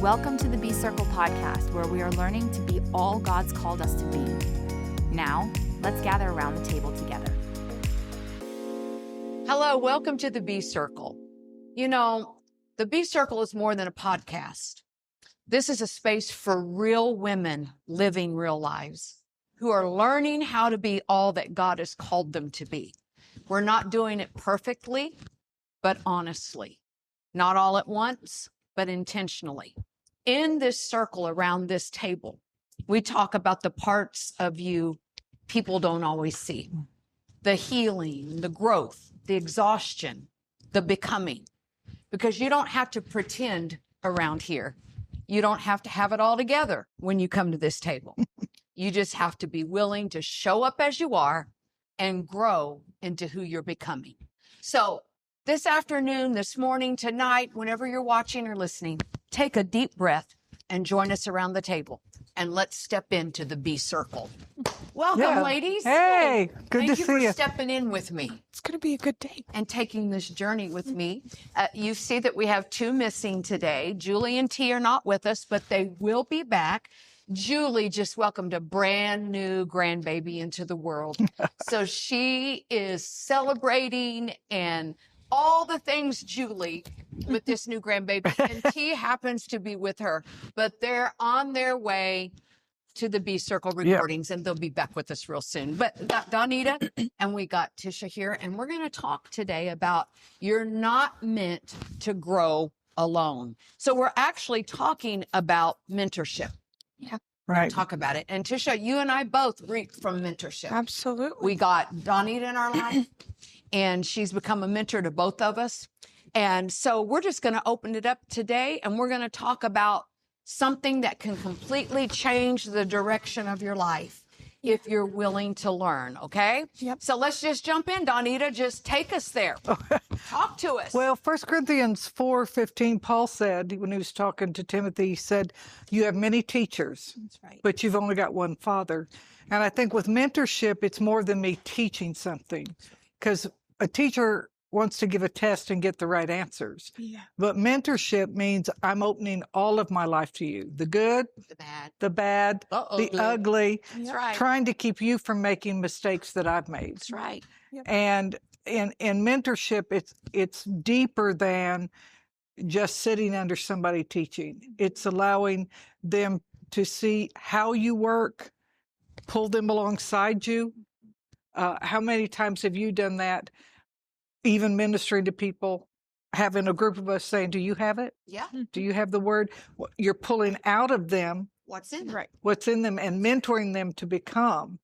Welcome to the Be Circle podcast, where we are learning to be all God's called us to be. Now, let's gather around the table together. Hello, welcome to the Be Circle. You know, the Be Circle is more than a podcast. This is a space for real women living real lives who are learning how to be all that God has called them to be. We're not doing it perfectly, but honestly. Not all at once, but intentionally. In this circle around this table, we talk about the parts of you people don't always see. The healing, the growth, the exhaustion, the becoming. Because you don't have to pretend around here. You don't have to have it all together when you come to this table. You just have to be willing to show up as you are and grow into who you're becoming. So this afternoon, this morning, tonight, whenever you're watching or listening, take a deep breath and join us around the table. And let's step into the Be Circle. Welcome, ladies. Hey, good to see you. Thank you for stepping in with me. It's going to be a good day. And taking this journey with me. You see that we have two missing today. Julie and T are not with us, but they will be back. Julie just welcomed a brand new grandbaby into the world. So she is celebrating and all the things, Julie, with this new grandbaby. And T happens to be with her. But they're on their way to the Be Circle recordings, and they'll be back with us real soon. But we got Donita and we got Tisha here, and we're going to talk today about you're not meant to grow alone. So we're actually talking about mentorship. Yeah. Right. Talk about it. And Tisha, you and I both reaped from mentorship. Absolutely. We got Donita in our life, and she's become a mentor to both of us. And so we're just going to open it up today, and we're going to talk about something that can completely change the direction of your life if you're willing to learn, okay? Yep. So let's just jump in, Donita. Just take us there. Talk to us. Well, 1 Corinthians 4:15, Paul said, when he was talking to Timothy, he said, you have many teachers, That's right. but you've only got one father. And I think with mentorship, it's more than me teaching something, because a teacher wants to give a test and get the right answers. Yeah. But mentorship means I'm opening all of my life to you, the good, the bad, the ugly, That's right. trying to keep you from making mistakes that I've made. That's right. Yep. And in mentorship, it's deeper than just sitting under somebody teaching. It's allowing them to see how you work, pull them alongside you. How many times have you done that? Even ministering to people, having a group of us saying, do you have it? Yeah. Do you have the word? You're pulling out of them What's in there? right. What's in them and mentoring them to become.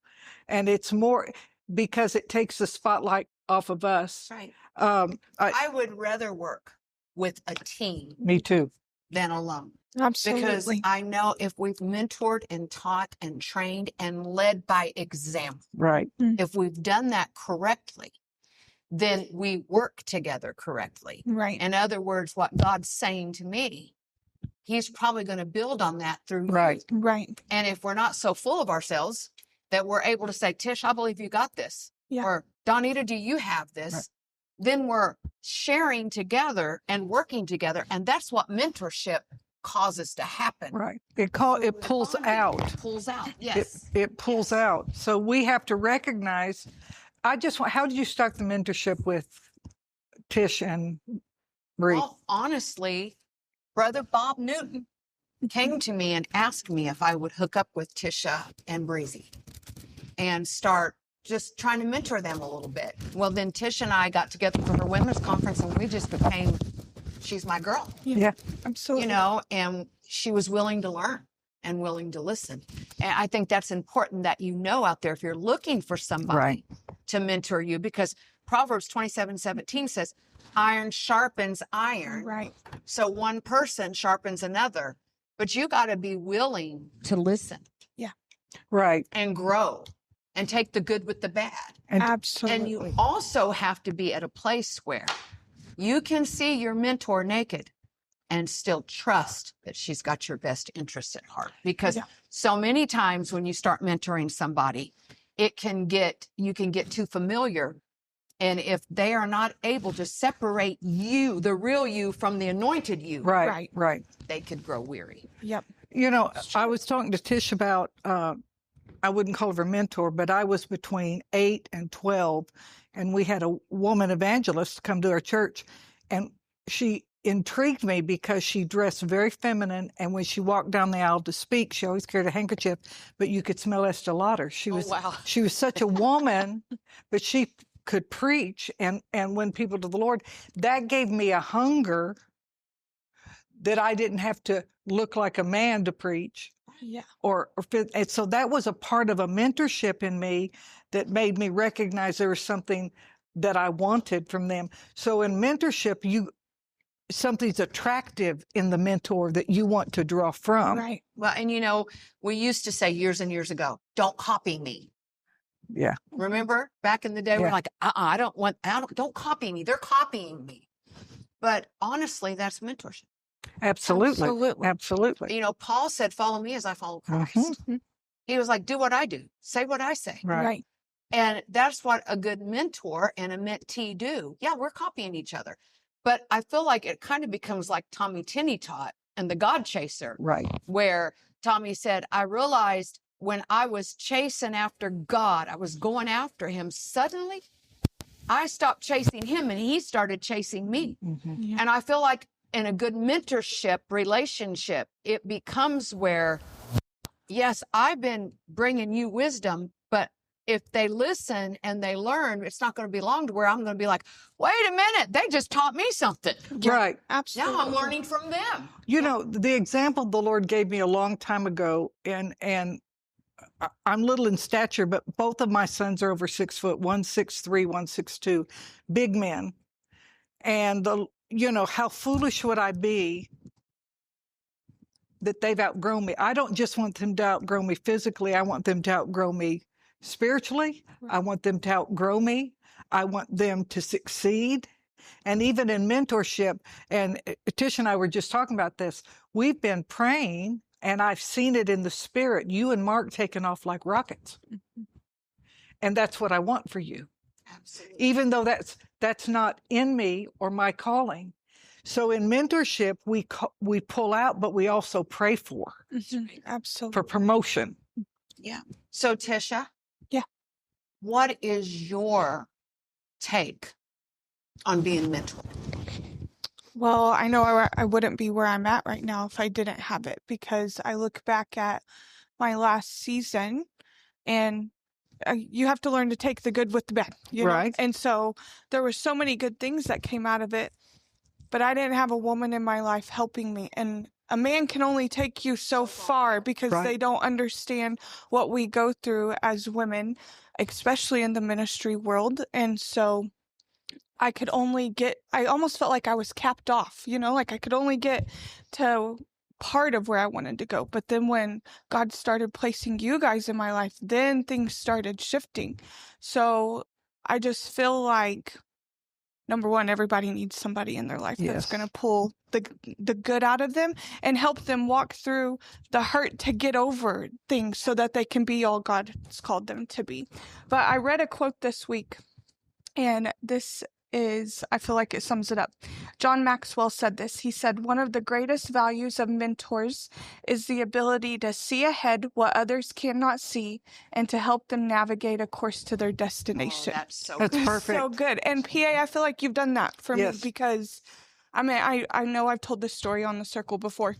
And it's more because it takes the spotlight off of us. Right. I would rather work with a team Me too. than alone. Absolutely. Because I know if we've mentored and taught and trained and led by example, Right. if we've done that correctly, then we work together correctly. Right. In other words, what God's saying to me, he's probably going to build on that through Right. you. Right. And if we're not so full of ourselves that we're able to say, Tish, I believe you got this. Yeah. Or Donita, do you have this? Right. Then we're sharing together and working together. And that's what mentorship causes to happen. Right. It pulls out. It pulls out. Yes. It pulls out. So we have to recognize. How did you start the mentorship with Tish and Bree? Well, honestly, Brother Bob Newton came to me and asked me if I would hook up with Tisha and Breezy and start just trying to mentor them a little bit. Well, then Tish and I got together for her women's conference, and we just became, she's my girl. Yeah. Absolutely. You know, and she was willing to learn and willing to listen. And I think that's important that you know out there if you're looking for somebody Right. to mentor you, because Proverbs 27:17 says, iron sharpens iron. Right. So one person sharpens another, but you got to be willing to listen Right. and grow and take the good with the bad. And Absolutely. And you also have to be at a place where you can see your mentor naked and still trust that she's got your best interest at heart. Because so many times when you start mentoring somebody, you can get too familiar And if they are not able to separate you, the real you, from the anointed you, Right. they could grow weary. Yep. You know, I was talking to Tish about, I wouldn't call her a mentor, but I was between 8 and 12, and we had a woman evangelist come to our church, and she intrigued me because she dressed very feminine, and when she walked down the aisle to speak, she always carried a handkerchief, but you could smell Estee Lauder. She was such a woman, but she could preach and win people to the Lord. That gave me a hunger that I didn't have to look like a man to preach. Yeah. And so that was a part of a mentorship in me that made me recognize there was something that I wanted from them. So in mentorship, something's attractive in the mentor that you want to draw from. Right. Well, and you know, we used to say years and years ago, don't copy me. Yeah. Remember back in the day, we're like, don't copy me. They're copying me. But honestly, that's mentorship. Absolutely. You know, Paul said, follow me as I follow Christ. Mm-hmm. He was like, do what I do, say what I say. Right. And that's what a good mentor and a mentee do. Yeah, we're copying each other. But I feel like it kind of becomes like Tommy Tinney taught and the God Chaser. Right. Where Tommy said, I realized when I was chasing after God, I was going after him. Suddenly, I stopped chasing him and he started chasing me. Mm-hmm. Yeah. And I feel like in a good mentorship relationship, it becomes where, yes, I've been bringing you wisdom, but if they listen and they learn, it's not going to be long to where I'm going to be like, wait a minute, they just taught me something. Right. Absolutely. Now I'm learning from them. You know, the example the Lord gave me a long time ago, and I'm little in stature, but both of my sons are over 6 foot, 1'6'3", 1'6'2", big men. And you know, how foolish would I be that they've outgrown me? I don't just want them to outgrow me physically. I want them to outgrow me spiritually. Right. I want them to outgrow me. I want them to succeed. And even in mentorship, and Tish and I were just talking about this, we've been praying, and I've seen it in the spirit, you and Mark taking off like rockets. Mm-hmm. And that's what I want for you. Absolutely. Even though that's not in me or my calling. So in mentorship, we pull out, but we also pray for Absolutely. promotion. Yeah. So Tisha. Yeah. What is your take on being mentored? Well, I know I wouldn't be where I'm at right now if I didn't have it, because I look back at my last season and you have to learn to take the good with the bad, you know? Right. And so there were so many good things that came out of it, but I didn't have a woman in my life helping me. And a man can only take you so far because Right. they don't understand what we go through as women, especially in the ministry world. And so I almost felt like I was capped off, you know, like I could only get to part of where I wanted to go. But then when God started placing you guys in my life, then things started shifting. So I just feel like, number one, everybody needs somebody in their life that's going to pull the good out of them and help them walk through the hurt to get over things so that they can be all God has called them to be. But I read a quote this week, and I feel like it sums it up. John Maxwell said this. He said, one of the greatest values of mentors is the ability to see ahead what others cannot see and to help them navigate a course to their destination. Oh, that's Perfect. So good. And PA, I feel like you've done that for me, because I mean, I know I've told this story on the circle before,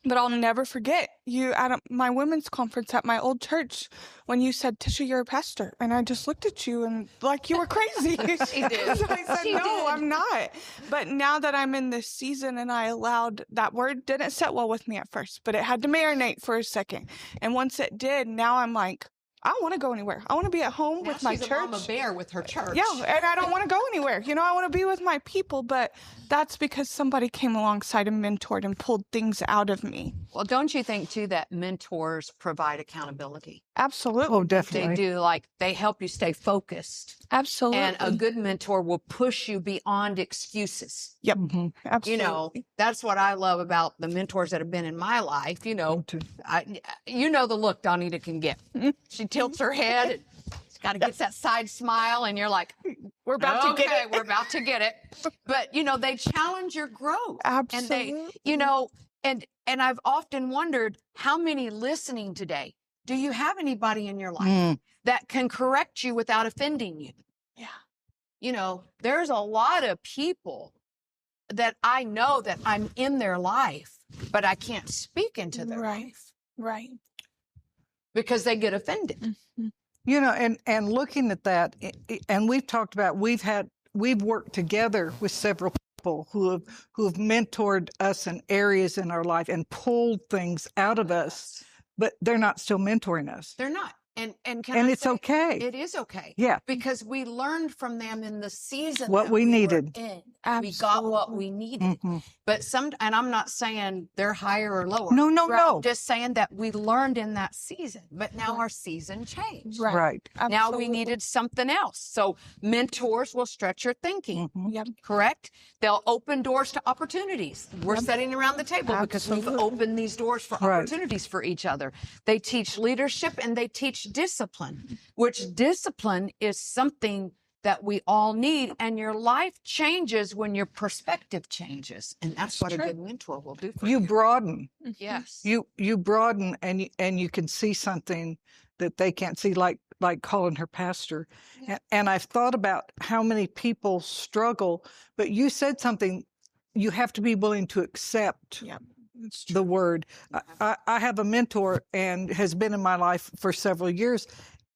but I'll never forget you at my women's conference at my old church when you said, Tisha, you're a pastor. And I just looked at you and like you were crazy. She did. So I said, no, I'm not. But now that I'm in this season and I allowed, that word didn't sit well with me at first, but it had to marinate for a second. And once it did, now I'm like, I don't want to go anywhere. I want to be at home with my she's church. a mama bear with her church. Yeah, and I don't want to go anywhere. You know, I want to be with my people, but that's because somebody came alongside and mentored and pulled things out of me. Well, don't you think, too, that mentors provide accountability? Absolutely. Oh, definitely. They do, like, they help you stay focused. Absolutely. And a good mentor will push you beyond excuses. Yep. Mm-hmm. Absolutely. You know, that's what I love about the mentors that have been in my life. You know, you know the look Donita can get. She tilts her head. And, got to get that side smile, and you're like, we're about to get it. We're about to get it. But, you know, they challenge your growth. Absolutely. And they, you know, and I've often wondered how many listening today, do you have anybody in your life that can correct you without offending you? Yeah. You know, there's a lot of people that I know that I'm in their life, but I can't speak into their life. Right. Because they get offended. You know, and looking at that, and we've talked about, we've worked together with several people who have mentored us in areas in our life and pulled things out of us, but they're not still mentoring us. They're not. And it's say, okay. It is okay. Yeah. Because we learned from them in the season what that we needed. Were in. Absolutely. We got what we needed. But and I'm not saying they're higher or lower. No. I'm just saying that we learned in that season. But now our season changed. Right. Now we needed something else. So mentors will stretch your thinking. Yep. Correct? They'll open doors to opportunities. We're sitting around the table because we've opened these doors for opportunities for each other. They teach leadership and they teach discipline, which discipline is something that we all need. And your life changes when your perspective changes. And that's what a good mentor will do for you. You broaden. Yes. You broaden, and you can see something that they can't see, like calling her pastor. And I've thought about how many people struggle, but you said something, you have to be willing to accept the word. I have a mentor and has been in my life for several years.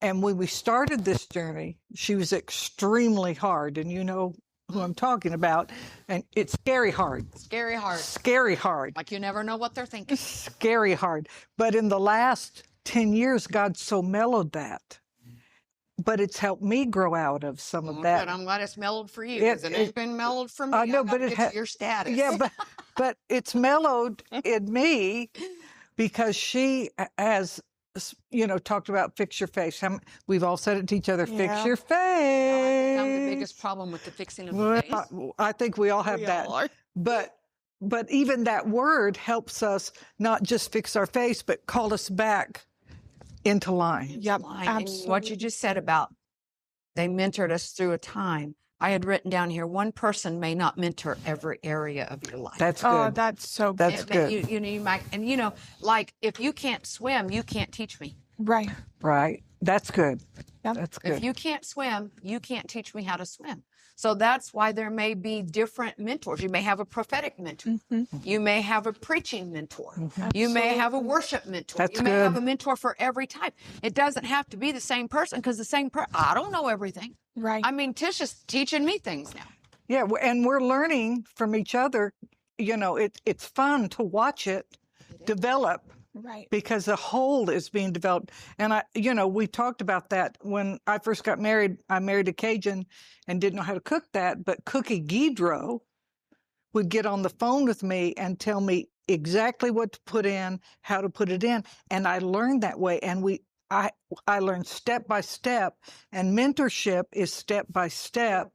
And when we started this journey, she was extremely hard. And you know who I'm talking about. And it's scary hard. Scary hard. Scary hard. Like you never know what they're thinking. Scary hard. But in the last 10 years, God so mellowed that. But it's helped me grow out of some of that. Good. I'm glad it's mellowed for you, because it ain't been mellowed for me. I know, but it's your status. Yeah, but it's mellowed in me because she has, you know, talked about fix your face. We've all said it to each other, fix your face. I think I'm the biggest problem with the fixing of the face. I think we all have that. But even that word helps us not just fix our face, but call us back into line. Yep, absolutely. And what you just said about they mentored us through a time. I had written down here, one person may not mentor every area of your life. That's good. Oh, that's so good. That's good. You might, and you know, like if you can't swim, you can't teach me. Right. Right. That's good. Yep. That's good. If you can't swim, you can't teach me how to swim. So that's why there may be different mentors. You may have a prophetic mentor. You may have a preaching mentor. You may have a worship mentor. That's you may good. have a mentor for every type. It doesn't have to be the same person, because the same person, I don't know everything. Right. I mean, Tish is teaching me things now. Yeah, and we're learning from each other. You know, it's fun to watch it develop. Right. Because the whole is being developed. And we talked about that when I first got married. I married a Cajun and didn't know how to cook that, but Cookie Guidro would get on the phone with me and tell me exactly what to put in, how to put it in. And I learned that way. And I learned step by step, and mentorship is step by step,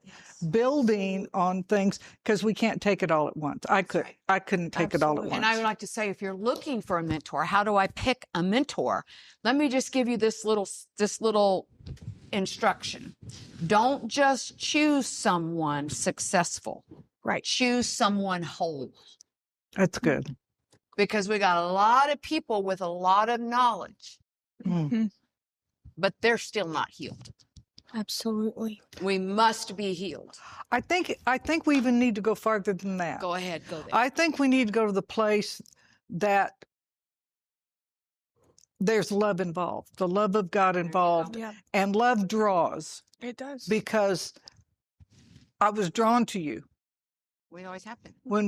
building on things, because we can't take it all at once. I couldn't take it all at once. And I would like to say, if you're looking for a mentor, how do I pick a mentor? Let me just give you this little instruction. Don't just choose someone successful. Right. Choose someone whole. That's good. Because we got a lot of people with a lot of knowledge, but they're still not healed. Absolutely. We must be healed. I think we even need to go farther than that. Go ahead, go there. I think we need to go to the place that there's love involved, the love of God involved, and love draws. It does. Because I was drawn to you. We always have been. When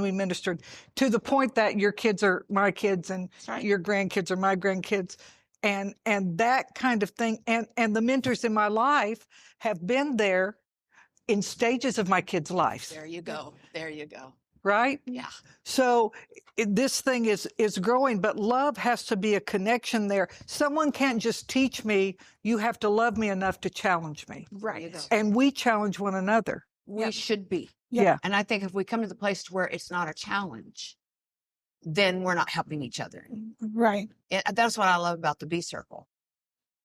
we ministered, to the point that your kids are my kids and right. your grandkids are my grandkids, and that kind of thing. And the mentors in my life have been there in stages of my kids' lives. There you go. There you go. Right? Yeah. So this thing is growing, but love has to be a connection there. Someone can't just teach me. You have to love me enough to challenge me. Right. And we challenge one another. We should be. Yeah. And I think if we come to the place to where it's not a challenge, then we're not helping each other. Right. And that's what I love about the B Circle.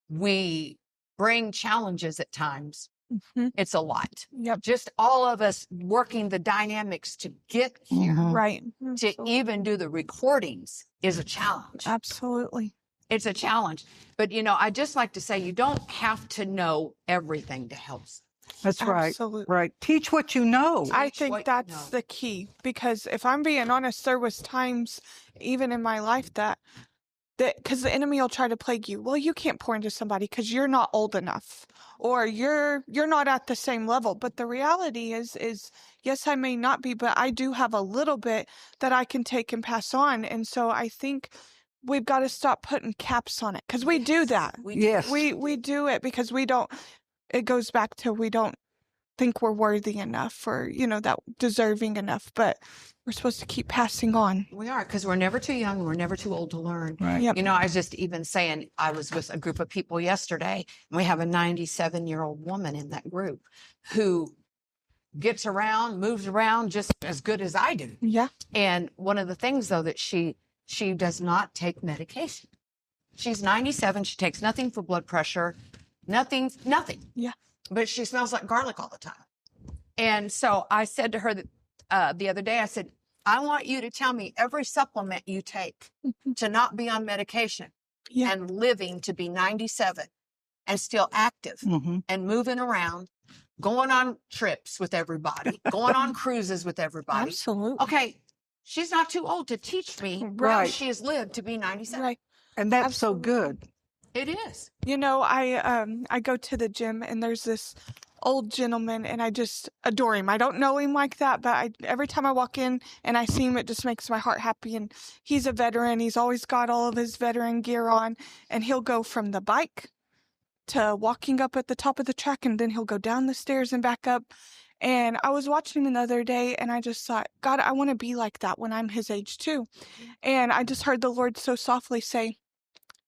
We bring challenges at times. Mhm. It's a lot. Yep. Just all of us working the dynamics to get here, Right. to Absolutely. even do the recordings is a challenge. Absolutely. It's a challenge. But, I just like to say you don't have to know everything to help. That's right. Absolutely. Right. Teach what you know. I Teach what think you that's know. the key, because if I'm being honest, there was times even in my life that because the enemy will try to plague you. Well, you can't pour into somebody because you're not old enough, or you're not at the same level. But the reality is yes, I may not be, but I do have a little bit that I can take and pass on. And so I think we've got to stop putting caps on it, because we do that. Yes. We do it because we don't. It goes back to we don't think we're worthy enough, or that deserving enough, but we're supposed to keep passing on. We are, because we're never too young and we're never too old to learn. Right. Yep. I was just even saying, I was with a group of people yesterday, and we have a 97-year-old woman in that group who gets around, moves around just as good as I do. Yeah. And one of the things, though, that she does not take medication. She's 97. She takes nothing for blood pressure, nothing. Yeah. But she smells like garlic all the time. And so I said to her that the other day, I said, I want you to tell me every supplement you take to not be on medication Yeah. and living to be 97 and still active Mm-hmm. and moving around, going on trips with everybody, going on cruises with everybody. Absolutely. Okay, she's not too old to teach me how Right. she has lived to be 97. Right. And that's Absolutely. so good. It is. I go to the gym, and there's this old gentleman, and I just adore him. I don't know him like that, but every time I walk in and I see him, it just makes my heart happy. And he's a veteran. He's always got all of his veteran gear on, and he'll go from the bike to walking up at the top of the track, and then he'll go down the stairs and back up. And I was watching him the other day, and I just thought, God, I want to be like that when I'm his age too. And I just heard the Lord so softly say,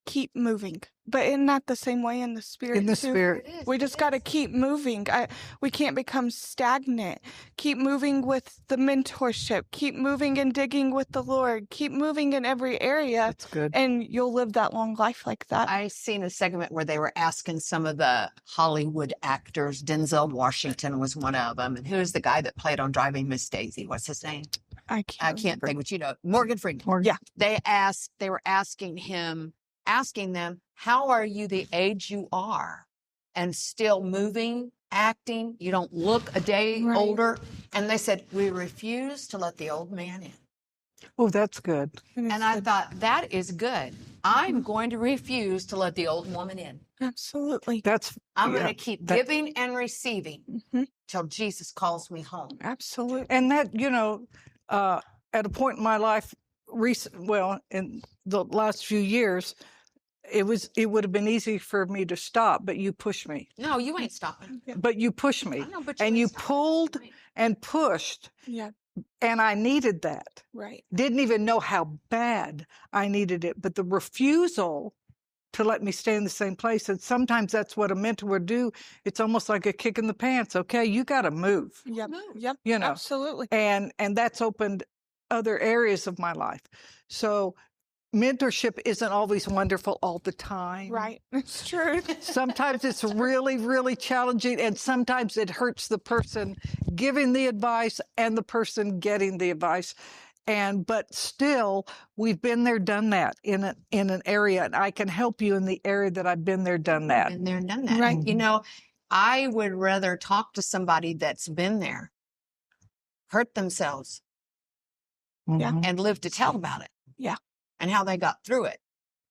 keep moving. But isn't that the same way in the spirit In the too? spirit. It is. We just got to keep moving. We can't become stagnant. Keep moving with the mentorship. Keep moving and digging with the Lord. Keep moving in every area, That's good. and you'll live that long life like that. I seen a segment where they were asking some of the Hollywood actors. Denzel Washington was one of them. And who's the guy that played on Driving Miss Daisy? What's his name? I I can't think, but Morgan Freeman. Morgan. Yeah. They were asking them, how are you the age you are and still moving, acting? You don't look a day Right. older. And they said, we refuse to let the old man in. Oh, that's good. It is And I good. thought, that is good. I'm going to refuse to let the old woman in. Absolutely. That's I'm yeah, going to keep that- giving and receiving Mhm. till Jesus calls me home. Absolutely. and that at a point in my life, in the last few years, it would have been easy for me to stop, but you pushed me. No, you ain't stopping. But you pushed me, I know, but and ain't you stopping. pulled and pushed, Yeah. and I needed that. Right. Didn't even know how bad I needed it, but the refusal to let me stay in the same place. And sometimes that's what a mentor would do. It's almost like a kick in the pants. Okay, you got to move. Yep. No. Yep. You know. Absolutely. And that's opened other areas of my life. So mentorship isn't always wonderful all the time. Right. It's true. Sometimes it's really, really challenging, and sometimes it hurts the person giving the advice and the person getting the advice. But still, we've been there, done that in an area, and I can help you in the area that I've been there, done that. Been there, done that. Right. I would rather talk to somebody that's been there, hurt themselves, Yeah. Mhm. and live to tell about it. Yeah. And how they got through it,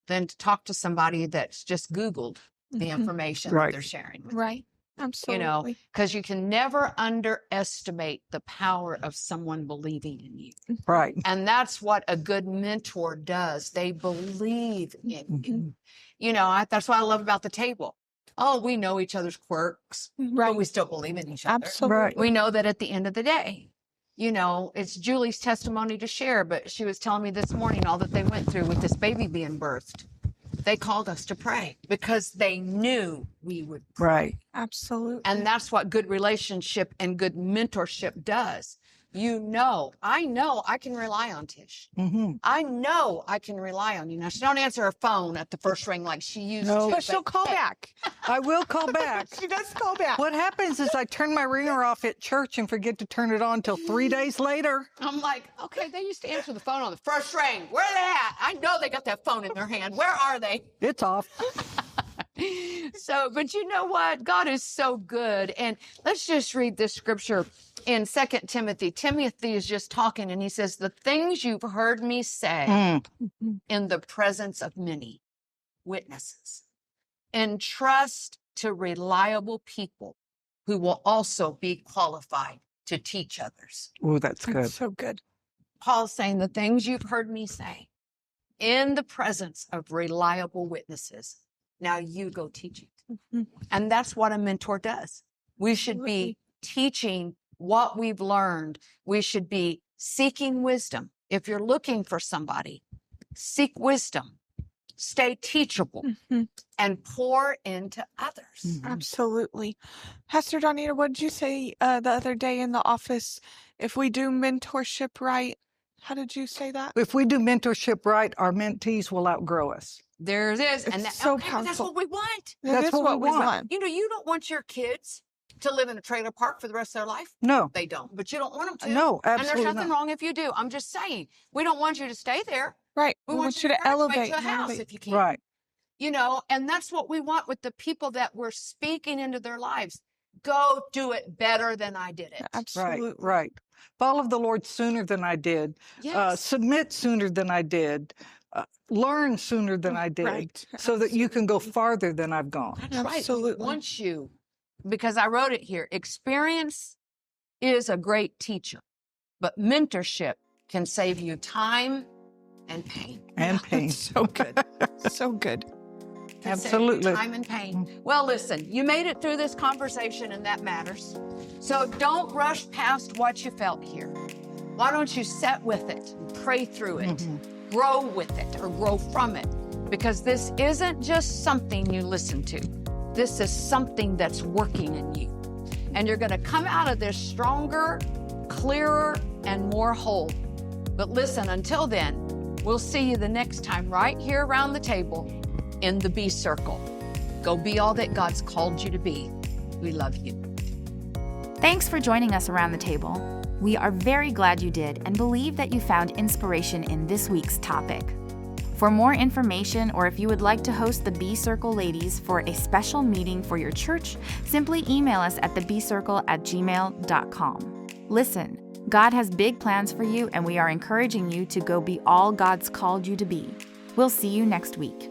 than to talk to somebody that's just Googled the Mhm. information Right. that they're sharing with you. Right. Absolutely. Because you can never underestimate the power of someone believing in you. Right. And that's what a good mentor does. They believe in you. Mhm. That's what I love about the table. Oh, we know each other's quirks, but Right. we still believe in each other. Absolutely. Right. We know that at the end of the day, it's Julie's testimony to share, but she was telling me this morning all that they went through with this baby being birthed. They called us to pray because they knew we would pray. Right. Absolutely. And that's what good relationship and good mentorship does. I know I can rely on Tish. I know I can rely on you. Now, she don't answer her phone at the first ring like she used to. But she'll call back. I will call back. She does call back. What happens is I turn my ringer off at church and forget to turn it on until 3 days later. I'm like, okay, they used to answer the phone on the first ring. Where are they at? I know they got that phone in their hand. Where are they? It's off. So, but you know what? God is so good. And let's just read this scripture in 2 Timothy. Timothy is just talking and he says, the things you've heard me say in the presence of many witnesses, entrust to reliable people who will also be qualified to teach others. Oh, that's good. That's so good. Paul's saying the things you've heard me say in the presence of reliable witnesses. Now you go teach it. And that's what a mentor does. We should be teaching what we've learned. We should be seeking wisdom. If you're looking for somebody, seek wisdom, stay teachable, and pour into others. Absolutely. Pastor Donita, what did you say the other day in the office? If we do mentorship right, how did you say that? If we do mentorship right, our mentees will outgrow us. There it is. And It's so okay, but that's powerful. what we want. That's what we want. You know, you don't want your kids to live in a trailer park for the rest of their life. No. They don't, but you don't want them to. No, And absolutely there's nothing not. wrong if you do. I'm just saying, we don't want you to stay there. Right. We We want you to graduate elevate. to a house elevate. if you can. Right. You know, and that's what we want with the people that we're speaking into their lives. Go do it better than I did it. Absolutely. Right. Follow the Lord sooner than I did. Yes. Submit sooner than I did. Learn sooner than I did. Right. So that you can go farther than I've gone. That's right. Absolutely. We want you, because I wrote it here. Experience is a great teacher, but mentorship can save you time and pain. And pain. So good. So good. Can save you Absolutely. time and pain. Well, listen, you made it through this conversation, and that matters. So don't rush past what you felt here. Why don't you sit with it, and pray through it, grow with it, or grow from it? Because this isn't just something you listen to. This is something that's working in you. And you're going to come out of this stronger, clearer, and more whole. But listen, until then, we'll see you the next time right here around the table in the B Circle. Go be all that God's called you to be. We love you. Thanks for joining us around the table. We are very glad you did and believe that you found inspiration in this week's topic. For more information, or if you would like to host the B Circle ladies for a special meeting for your church, simply email us at thebcircle@gmail.com. Listen, God has big plans for you, and we are encouraging you to go be all God's called you to be. We'll see you next week.